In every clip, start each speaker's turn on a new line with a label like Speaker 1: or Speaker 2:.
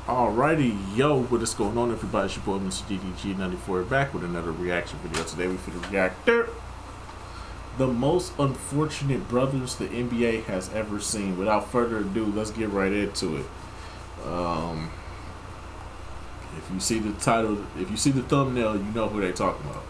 Speaker 1: Alrighty, yo, what is going on, everybody? It's your boy, Mr. DDG94, back with another reaction video. Today we finna react to the most unfortunate brothers the NBA has ever seen. Without further ado, let's get right into it. If you see the title, if you see the thumbnail, you know who they talking about.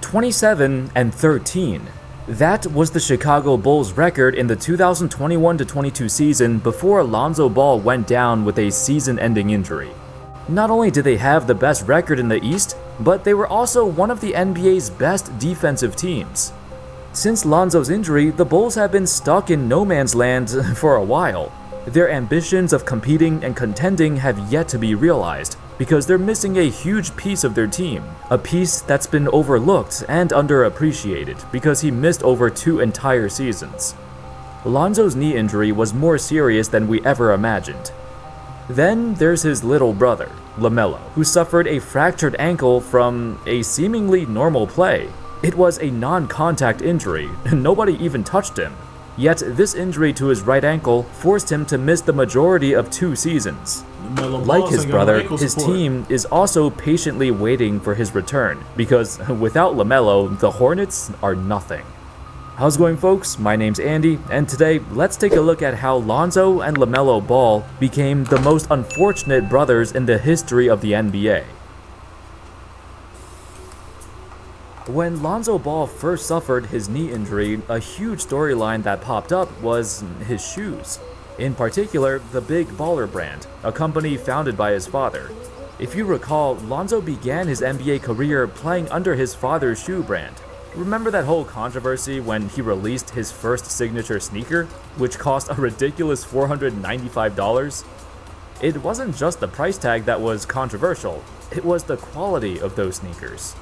Speaker 2: 27-13. That was the Chicago Bulls record in the 2021-22 season before Lonzo Ball went down with a season-ending injury. Not only did they have the best record in the East, but they were also one of the NBA's best defensive teams. Since Lonzo's injury, the Bulls have been stuck in no man's land for a while. Their ambitions of competing and contending have yet to be realized, because they're missing a huge piece of their team, a piece that's been overlooked and underappreciated because he missed over 2 entire seasons. Lonzo's knee injury was more serious than we ever imagined. Then there's his little brother, LaMelo, who suffered a fractured ankle from a seemingly normal play. It was a non-contact injury, and nobody even touched him. Yet this injury to his right ankle forced him to miss the majority of 2 seasons. Like his brother, his team is also patiently waiting for his return, because without LaMelo, the Hornets are nothing. How's it going, folks? My name's Andy, and today let's take a look at how Lonzo and LaMelo Ball became the most unfortunate brothers in the history of the NBA. When Lonzo Ball first suffered his knee injury, a huge storyline that popped up was his shoes. In particular, the Big Baller brand, a company founded by his father. If you recall, Lonzo began his NBA career playing under his father's shoe brand. Remember that whole controversy when he released his first signature sneaker, which cost a ridiculous $495? It wasn't just the price tag that was controversial, it was the quality of those sneakers.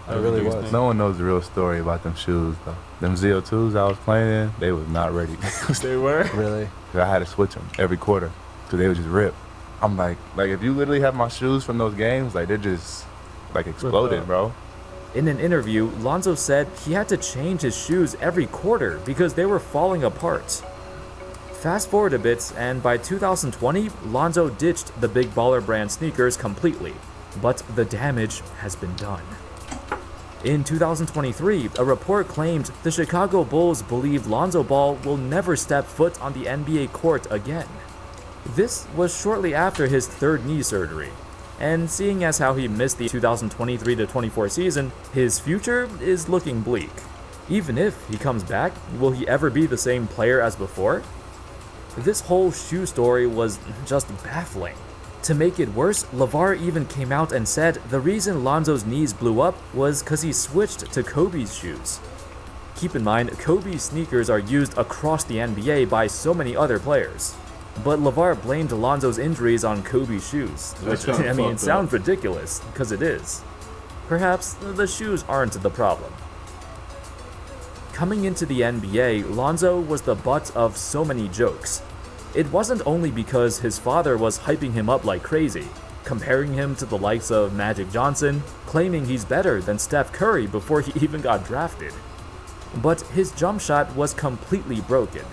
Speaker 3: It really was. No one knows the real story about them shoes, though. Them ZO2s I was playing in, they was not ready.
Speaker 1: They were?
Speaker 3: Really? I had to switch them every quarter, because they would just rip. I'm like if you literally have my shoes from those games, like, they're just, like, exploded, bro.
Speaker 2: In an interview, Lonzo said he had to change his shoes every quarter because they were falling apart. Fast forward a bit, and by 2020, Lonzo ditched the Big Baller brand sneakers completely, but the damage has been done. In 2023, a report claimed the Chicago Bulls believe Lonzo Ball will never step foot on the NBA court again. This was shortly after his 3rd knee surgery, and seeing as how he missed the 2023-24 season, his future is looking bleak. Even if he comes back, will he ever be the same player as before? This whole shoe story was just baffling. To make it worse, LeVar even came out and said the reason Lonzo's knees blew up was because he switched to Kobe's shoes. Keep in mind, Kobe's sneakers are used across the NBA by so many other players. But LeVar blamed Lonzo's injuries on Kobe's shoes, which, I mean, it sounds ridiculous, because it is. Perhaps the shoes aren't the problem. Coming into the NBA, Lonzo was the butt of so many jokes. It wasn't only because his father was hyping him up like crazy, comparing him to the likes of Magic Johnson, claiming he's better than Steph Curry before he even got drafted. But his jump shot was completely broken.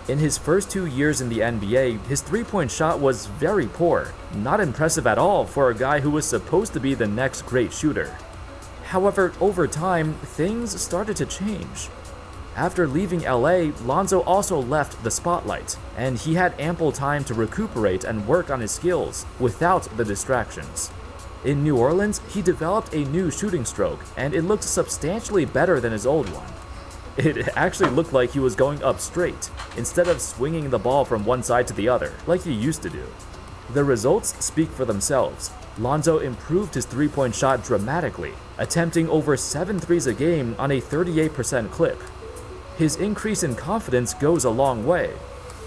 Speaker 2: In his first 2 years in the NBA, his three-point shot was very poor, not impressive at all for a guy who was supposed to be the next great shooter. However, over time, things started to change. After leaving LA, Lonzo also left the spotlight, and he had ample time to recuperate and work on his skills without the distractions. In New Orleans, he developed a new shooting stroke, and it looked substantially better than his old one. It actually looked like he was going up straight, instead of swinging the ball from one side to the other, like he used to do. The results speak for themselves. Lonzo improved his three-point shot dramatically, attempting over 7 threes a game on a 38% clip. His increase in confidence goes a long way.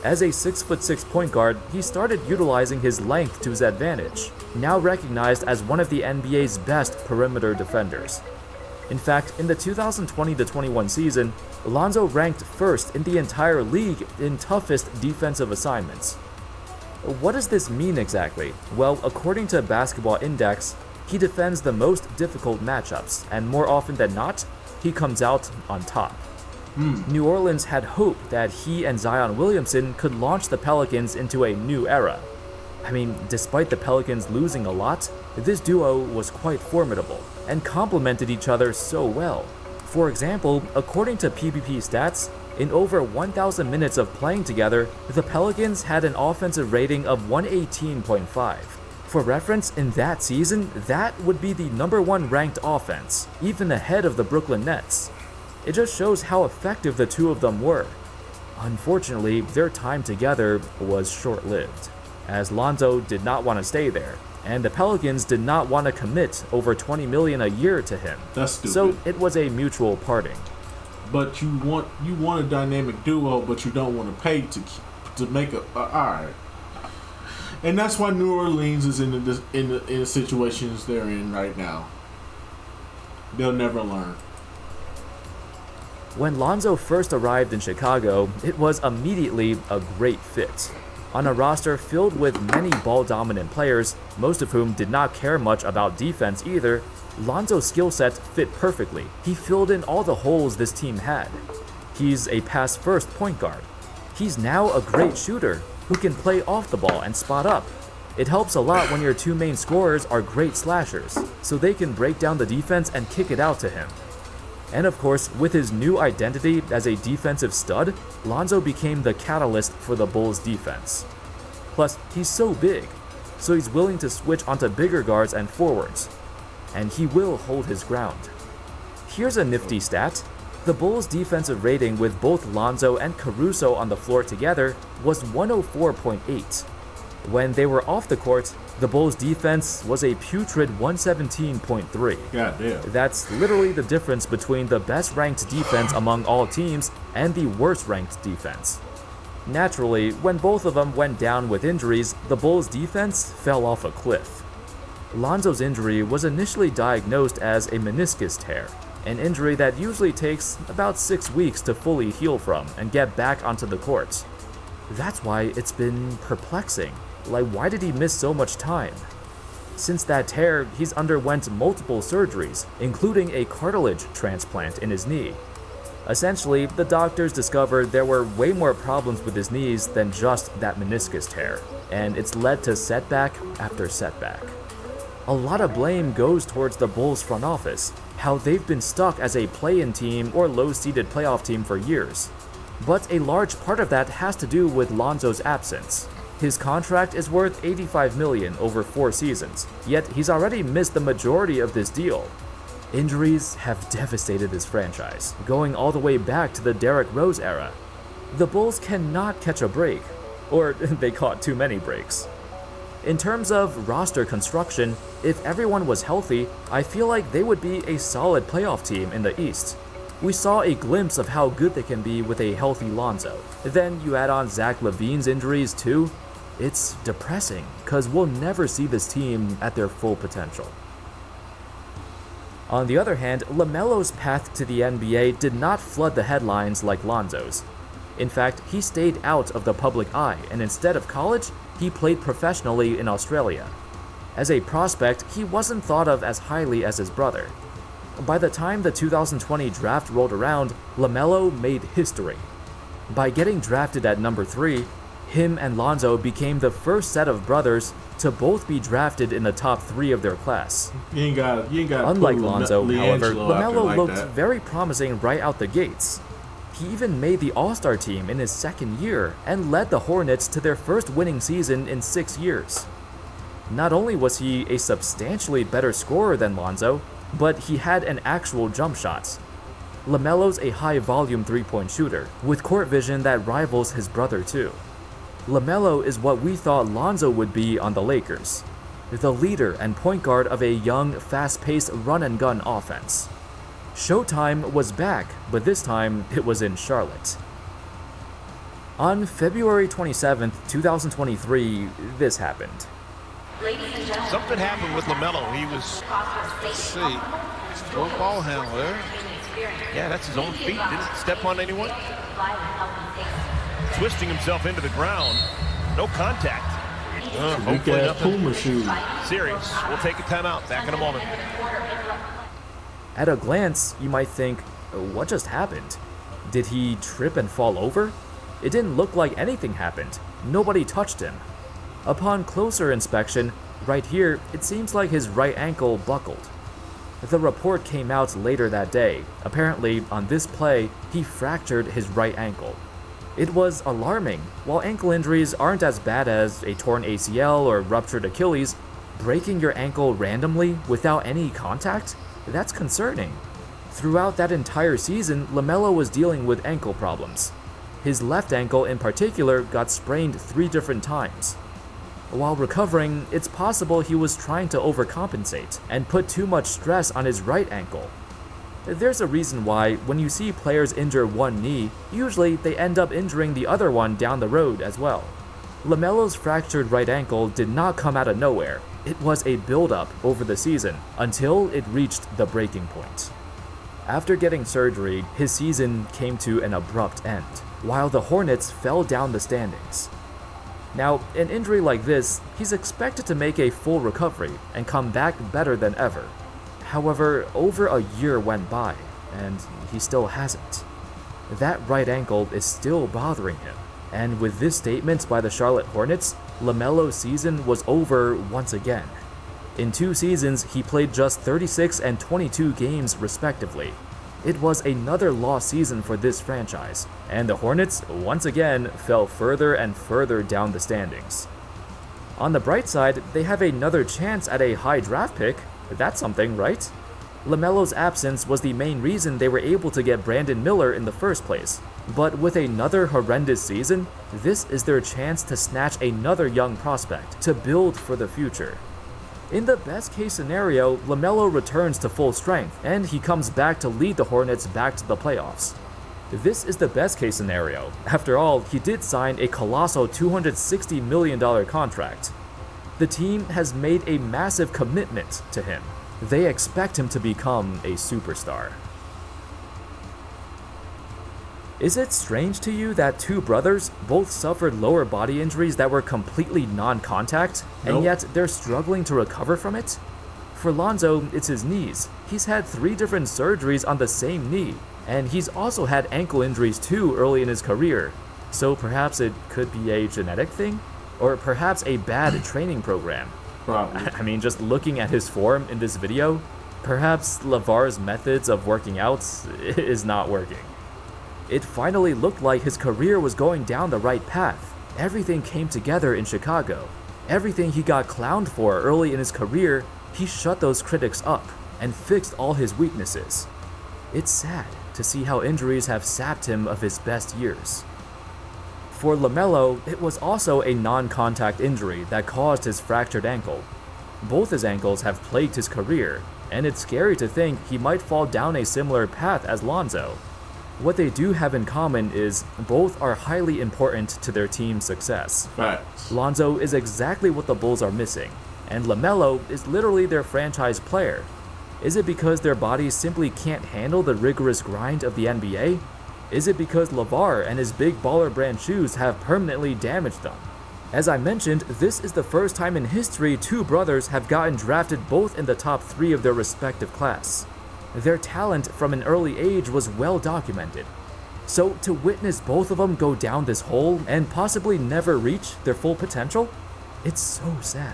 Speaker 2: As a 6'6" point guard, he started utilizing his length to his advantage, now recognized as one of the NBA's best perimeter defenders. In fact, in the 2020-21 season, Lonzo ranked 1st in the entire league in toughest defensive assignments. What does this mean exactly? Well, according to Basketball Index, he defends the most difficult matchups, and more often than not, he comes out on top. New Orleans had hoped that he and Zion Williamson could launch the Pelicans into a new era. I mean, despite the Pelicans losing a lot, this duo was quite formidable and complemented each other so well. For example, according to PBP stats, in over 1,000 minutes of playing together, the Pelicans had an offensive rating of 118.5. For reference, in that season, that would be the #1 ranked offense, even ahead of the Brooklyn Nets. It just shows how effective the two of them were. Unfortunately, their time together was short-lived, as Lonzo did not want to stay there, and the Pelicans did not want to commit over $20 million a year to him.
Speaker 1: That's stupid.
Speaker 2: So it was a mutual parting.
Speaker 1: But you want a dynamic duo, but you don't want to pay to make all right. And that's why New Orleans is in the situations they're in right now. They'll never learn.
Speaker 2: When Lonzo first arrived in Chicago, it was immediately a great fit. On a roster filled with many ball-dominant players, most of whom did not care much about defense either, Lonzo's skill set fit perfectly. He filled in all the holes this team had. He's a pass-first point guard. He's now a great shooter who can play off the ball and spot up. It helps a lot when your two main scorers are great slashers, so they can break down the defense and kick it out to him. And of course, with his new identity as a defensive stud, Lonzo became the catalyst for the Bulls' defense. Plus, he's so big, so he's willing to switch onto bigger guards and forwards, and he will hold his ground. Here's a nifty stat. The Bulls' defensive rating with both Lonzo and Caruso on the floor together was 104.8. When they were off the court, the Bulls' defense was a putrid 117.3.
Speaker 1: Goddamn.
Speaker 2: That's literally the difference between the best-ranked defense among all teams and the worst-ranked defense. Naturally, when both of them went down with injuries, the Bulls' defense fell off a cliff. Lonzo's injury was initially diagnosed as a meniscus tear, an injury that usually takes about 6 weeks to fully heal from and get back onto the court. That's why it's been perplexing. Like, why did he miss so much time? Since that tear, he's underwent multiple surgeries, including a cartilage transplant in his knee. Essentially, the doctors discovered there were way more problems with his knees than just that meniscus tear, and it's led to setback after setback. A lot of blame goes towards the Bulls front office, how they've been stuck as a play-in team or low-seeded playoff team for years. But a large part of that has to do with Lonzo's absence. His contract is worth $85 million over 4 seasons, yet he's already missed the majority of this deal. Injuries have devastated this franchise, going all the way back to the Derrick Rose era. The Bulls cannot catch a break, or they caught too many breaks. In terms of roster construction, if everyone was healthy, I feel like they would be a solid playoff team in the East. We saw a glimpse of how good they can be with a healthy Lonzo. Then you add on Zach LaVine's injuries too. It's depressing, because we'll never see this team at their full potential. On the other hand, LaMelo's path to the NBA did not flood the headlines like Lonzo's. In fact, he stayed out of the public eye, and instead of college, he played professionally in Australia. As a prospect, he wasn't thought of as highly as his brother. By the time the 2020 draft rolled around, LaMelo made history. By getting drafted at number 3, him and Lonzo became the first set of brothers to both be drafted in the top 3 of their class.
Speaker 1: You ain't got.
Speaker 2: Unlike Lonzo, however, LaMelo
Speaker 1: like
Speaker 2: looked
Speaker 1: that.
Speaker 2: very promising right out the gates. He even made the All-Star team in his second year and led the Hornets to their first winning season in 6 years. Not only was he a substantially better scorer than Lonzo, but he had an actual jump shot. LaMelo's a high-volume three-point shooter, with court vision that rivals his brother too. LaMelo is what we thought Lonzo would be on the Lakers, the leader and point guard of a young, fast-paced run-and-gun offense. Showtime was back, but this time it was in Charlotte. On February 27th, 2023, this happened.
Speaker 4: Something happened with LaMelo. He was, let's see, no ball handler. Yeah, that's his own feet. Didn't step on anyone. Twisting himself into the ground. No contact.
Speaker 1: Look
Speaker 4: Hopefully
Speaker 1: at
Speaker 4: nothing
Speaker 1: Puma shoes.
Speaker 4: serious. We'll take a timeout. Back in a moment.
Speaker 2: At a glance, you might think, what just happened? Did he trip and fall over? It didn't look like anything happened. Nobody touched him. Upon closer inspection, right here, it seems like his right ankle buckled. The report came out later that day. Apparently, on this play, he fractured his right ankle. It was alarming. While ankle injuries aren't as bad as a torn ACL or ruptured Achilles, breaking your ankle randomly without any contact? That's concerning. Throughout that entire season, LaMelo was dealing with ankle problems. His left ankle in particular got sprained 3 different times. While recovering, it's possible he was trying to overcompensate and put too much stress on his right ankle. There's a reason why, when you see players injure one knee, usually they end up injuring the other one down the road as well. LaMelo's fractured right ankle did not come out of nowhere. It was a build-up over the season until it reached the breaking point. After getting surgery, his season came to an abrupt end, while the Hornets fell down the standings. Now, an injury like this, he's expected to make a full recovery and come back better than ever. However, over a year went by, and he still hasn't. That right ankle is still bothering him, and with this statement by the Charlotte Hornets, LaMelo's season was over once again. In 2 seasons, he played just 36 and 22 games respectively. It was another lost season for this franchise, and the Hornets once again fell further and further down the standings. On the bright side, they have another chance at a high draft pick. That's something, right? LaMelo's absence was the main reason they were able to get Brandon Miller in the first place. But with another horrendous season, this is their chance to snatch another young prospect to build for the future. In the best case scenario, LaMelo returns to full strength, and he comes back to lead the Hornets back to the playoffs. This is the best case scenario. After all, he did sign a colossal $260 million contract. The team has made a massive commitment to him. They expect him to become a superstar. Is it strange to you that 2 brothers both suffered lower body injuries that were completely non-contact, and
Speaker 1: Nope.
Speaker 2: yet they're struggling to recover from it? For Lonzo, it's his knees. He's had 3 different surgeries on the same knee, and he's also had ankle injuries too early in his career. So perhaps it could be a genetic thing? Or perhaps a bad training program?
Speaker 1: Probably.
Speaker 2: I mean, just looking at his form in this video, perhaps LeVar's methods of working out is not working. It finally looked like his career was going down the right path. Everything came together in Chicago. Everything he got clowned for early in his career, he shut those critics up and fixed all his weaknesses. It's sad to see how injuries have sapped him of his best years. For LaMelo, it was also a non-contact injury that caused his fractured ankle. Both his ankles have plagued his career, and it's scary to think he might fall down a similar path as Lonzo. What they do have in common is both are highly important to their team's success.
Speaker 1: Facts.
Speaker 2: Lonzo is exactly what the Bulls are missing, and LaMelo is literally their franchise player. Is it because their bodies simply can't handle the rigorous grind of the NBA? Is it because LeVar and his big baller brand shoes have permanently damaged them? As I mentioned, this is the first time in history 2 brothers have gotten drafted both in the top 3 of their respective class. Their talent from an early age was well documented. So to witness both of them go down this hole and possibly never reach their full potential, it's so sad.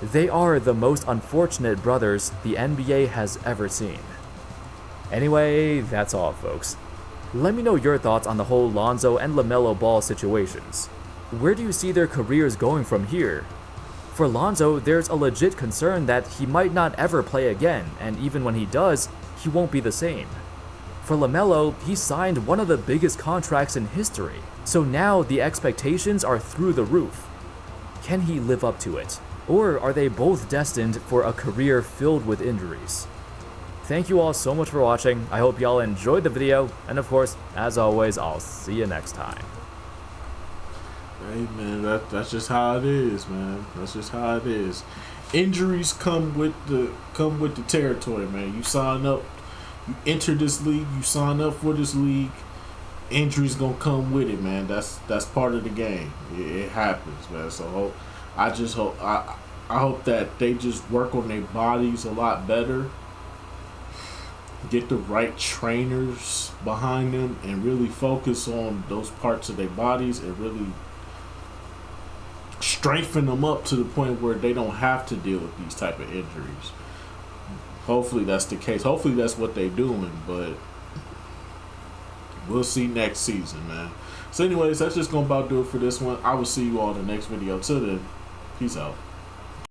Speaker 2: They are the most unfortunate brothers the NBA has ever seen. Anyway, that's all, folks. Let me know your thoughts on the whole Lonzo and LaMelo Ball situations. Where do you see their careers going from here? For Lonzo, there's a legit concern that he might not ever play again, and even when he does, he won't be the same. For LaMelo, he signed one of the biggest contracts in history, so now the expectations are through the roof. Can he live up to it? Or are they both destined for a career filled with injuries? Thank you all so much for watching. I hope y'all enjoyed the video, and of course, as always, I'll see you next time.
Speaker 1: Hey man, that's just how it is, man. That's just how it is. Injuries come with the territory, man. You sign up, you enter this league, you sign up for this league. Injuries gonna come with it, man. That's part of the game. It happens, man. So I hope that they just work on their bodies a lot better. get the right trainers behind them, and really focus on those parts of their bodies and really strengthen them up to the point where they don't have to deal with these type of injuries. Hopefully that's the case. Hopefully that's what they're doing, but we'll see next season, man. So anyways, that's just gonna about do it for this one. I will see you all in the next video. Till then, peace out.